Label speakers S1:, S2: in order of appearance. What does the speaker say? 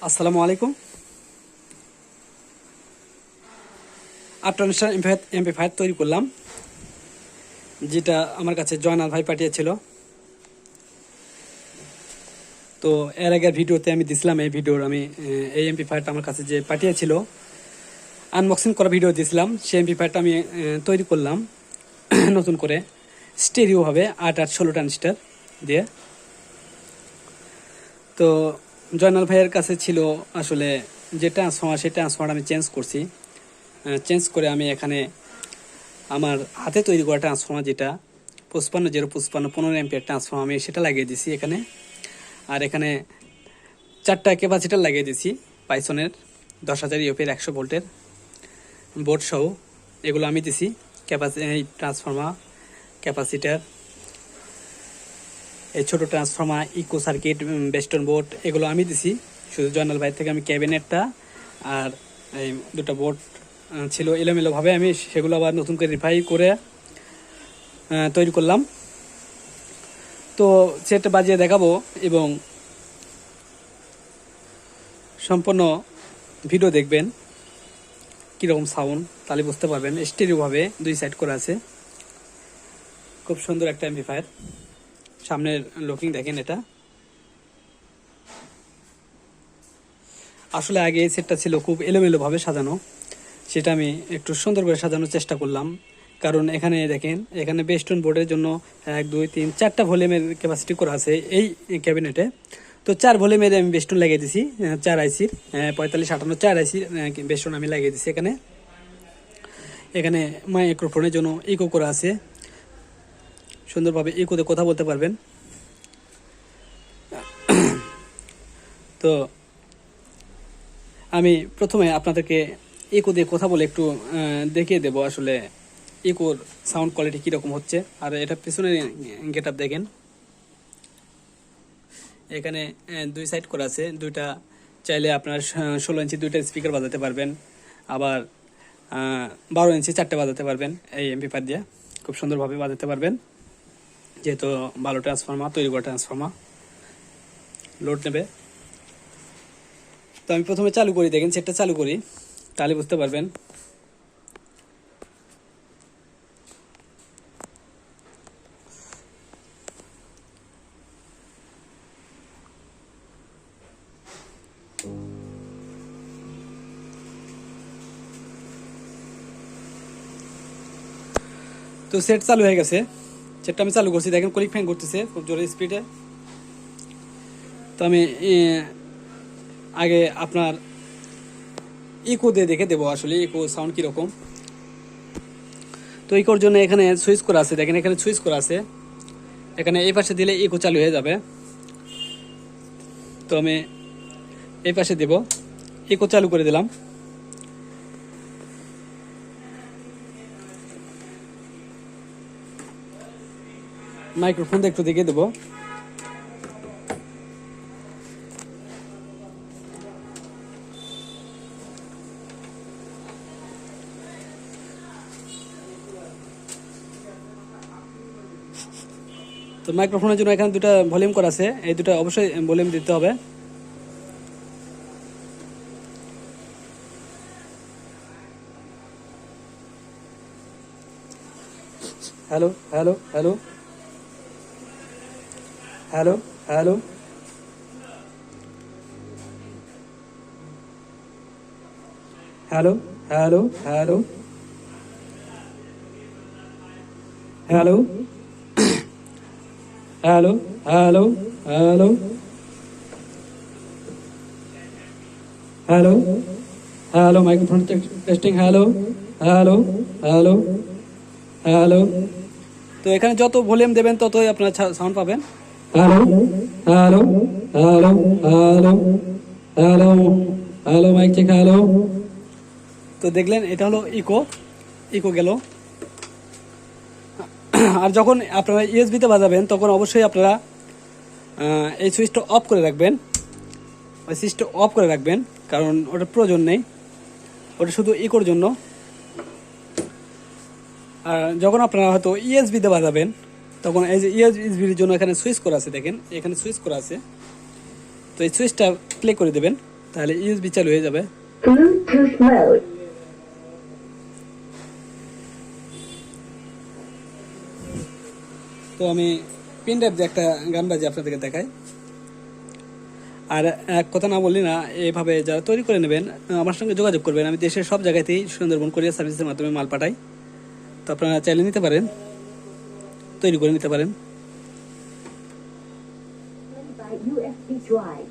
S1: আসসালামু আলাইকুম। Transistor amplifier তৈরি করলাম, যেটা আমার কাছে জয়নাল ভাই পাঠিয়েছিল। তো এর আগের ভিডিওতে আমি দিছিলাম, এই ভিডিওর আমি এই এমপ্লিফায়ারটা আমার কাছে যে পাঠিয়েছিল আনবক্সিং করা ভিডিও দিয়েছিলাম। সেই এমপ্লিফায়ারটা আমি তৈরি করলাম নতুন করে স্টেরিওভাবে 8/8/16 ট্রানজিস্টর দিয়ে। তো জয়নাল ভাইয়ের কাছে ছিল আসলে যে ট্রান্সফর্মার, সেই ট্রান্সফর্মার আমি চেঞ্জ করছি। চেঞ্জ করে আমি এখানে আমার হাতে তৈরি করা ট্রান্সফর্মার, যেটা 55/055 অ্যাম্পিয়ার ট্রান্সফর্মার, আমি সেটা লাগিয়ে দিছি এখানে। আর এখানে 4টা ক্যাপাসিটার লাগিয়ে দিছি পাইসনের 10,000 ইউপির 100 ভোল্টের বোর্ড সহ। এগুলো আমি দিছি এই ট্রান্সফর্মার, ক্যাপাসিটার, এই ছোটো ট্রান্সফর্মার, ইকো সার্কিট, বেস্টন বোর্ড, এগুলো আমি দিছি। শুধু জয়নাল ভাই থেকে আমি ক্যাবিনেটটা আর এই দুটো বোর্ড ছিল এলোমেলোভাবে, আমি সেগুলো আবার নতুন করে রিফাই করে তৈরি করলাম। তো সেটা বাজিয়ে দেখাবো এবং সম্পূর্ণ ভিডিও দেখবেন কীরকম সাউন্ড, তাহলে বুঝতে পারবেন। স্টেরিওভাবে 2 সাইড করা আছে, খুব সুন্দর একটা অ্যাম্পলিফায়ার। সামনের লুকিং দেখেন, এটা আসলে আগে এই সেটটা ছিল খুব এলোমেলোভাবে সাজানো, সেটা আমি একটু সুন্দর করে সাজানোর চেষ্টা করলাম। কারণ এখানে দেখেন, এখানে বেস্টন বোর্ডের জন্য 1 2 3 4টা ভলিউমের ক্যাপাসিটি করা আছে এই ক্যাবিনেটে। তো 4 ভলিউমের আমি বেস্টন লাগিয়ে দিছি, 4 আইসির 4558 4 আইসির বেস্টন আমি লাগিয়ে দিছি এখানে। এখানে মাইক্রোফোনের জন্য ইকো করা আছে, সুন্দরভাবে ইকোতে কথা বলতে পারবেন। তো আমি প্রথমে আপনাদেরকে ইকো দিয়ে কথা বলে একটু দেখিয়ে দেবো আসলে ইকোর সাউন্ড কোয়ালিটি কীরকম হচ্ছে। আর এটা পিছনে গেট আপ দেখেন, এখানে 2 সাইড করা আছে, দুইটা চাইলে আপনার 16 ইঞ্চি 2টা স্পিকার বাজাতে পারবেন, আবার 12 ইঞ্চি 4টে বাজাতে পারবেন। এই এমপ্লিফায়ার দিয়ে খুব সুন্দরভাবে বাজাতে পারবেন, যেহেতু ভালো ট্রান্সফর্মার, তৈরি করা ট্রান্সফর্মার, লোড নেবে। তো আমি প্রথমে চালু করি, দেখেন সেটটা চালু করি, তাহলে বুঝতে পারবেন। তো সেট চালু হয়ে গেছে, সেটটা আমি চালু করছি, দেখেন ক্লিক ফ্যান করতেছে খুব জোরে স্পিডে। তো আমি আগে আপনার ইকো দিয়ে দেখে দেবো আসলে ইকো সাউন্ড কীরকম। তো ইকোর জন্য এখানে সুইচ করা আছে, দেখেন এখানে সুইচ করা আছে, এখানে এই পাশে দিলে ইকো চালু হয়ে যাবে। তো আমি এই পাশে দেব, ইকো চালু করে দিলাম। মাইক্রোফোন একটু দেখে দেবো। তো মাইক্রোফোনের জন্য এখানে 2টা ভলিউম করা আছে, এই 2টা অবশ্যই ভলিউম দিতে হবে। Hello hello hello hello hello hello hello hello hello hello hello hello hello hello microphone testing, hello hello hello hello. তো এখানে যত ভলিউম দেবেন ততই আপনার সাউন্ড পাবেন। Hello hello hello hello hello hello mic check, hello. তো দেখলেন, এটা হলো ইকো, ইকো গেল। আর যখন আপনারা ইউএসবিতে বাজাবেন তখন অবশ্যই আপনারা এই সুইচটা অফ করে রাখবেন, ওই সুইচটা অফ করে রাখবেন, কারণ ওটা প্রয়োজন নেই, ওটা শুধু ইকোর জন্য। আর যখন আপনারা হয়তো ইউএসবিতে বাজাবেন তখন এই যে ইউএসবির জন্য এখানে সুইচ করা আছে, দেখেন এখানে সুইচ করা আছে। তো এই সুইচটা প্লে করে দেবেন। তাহলে ইউএসবি চালু হয়ে যাবে।
S2: Bluetooth mode.
S1: তো আমি পিন ড্রাইভ দিয়ে একটা গান বাজিয়ে আপনাদেরকে দেখাই। আর এক কথা না বললি না, এভাবে যারা তৈরি করে নেবেন আমার সঙ্গে যোগাযোগ করবেন। আমি দেশের সব জায়গাতেই সুন্দরবন কোরিয়ার সার্ভিসের মাধ্যমে মাল পাঠাই। তো আপনারা চাইলে নিতে পারেন, তৈরি করে নিতে পারেন।
S2: By USB drive.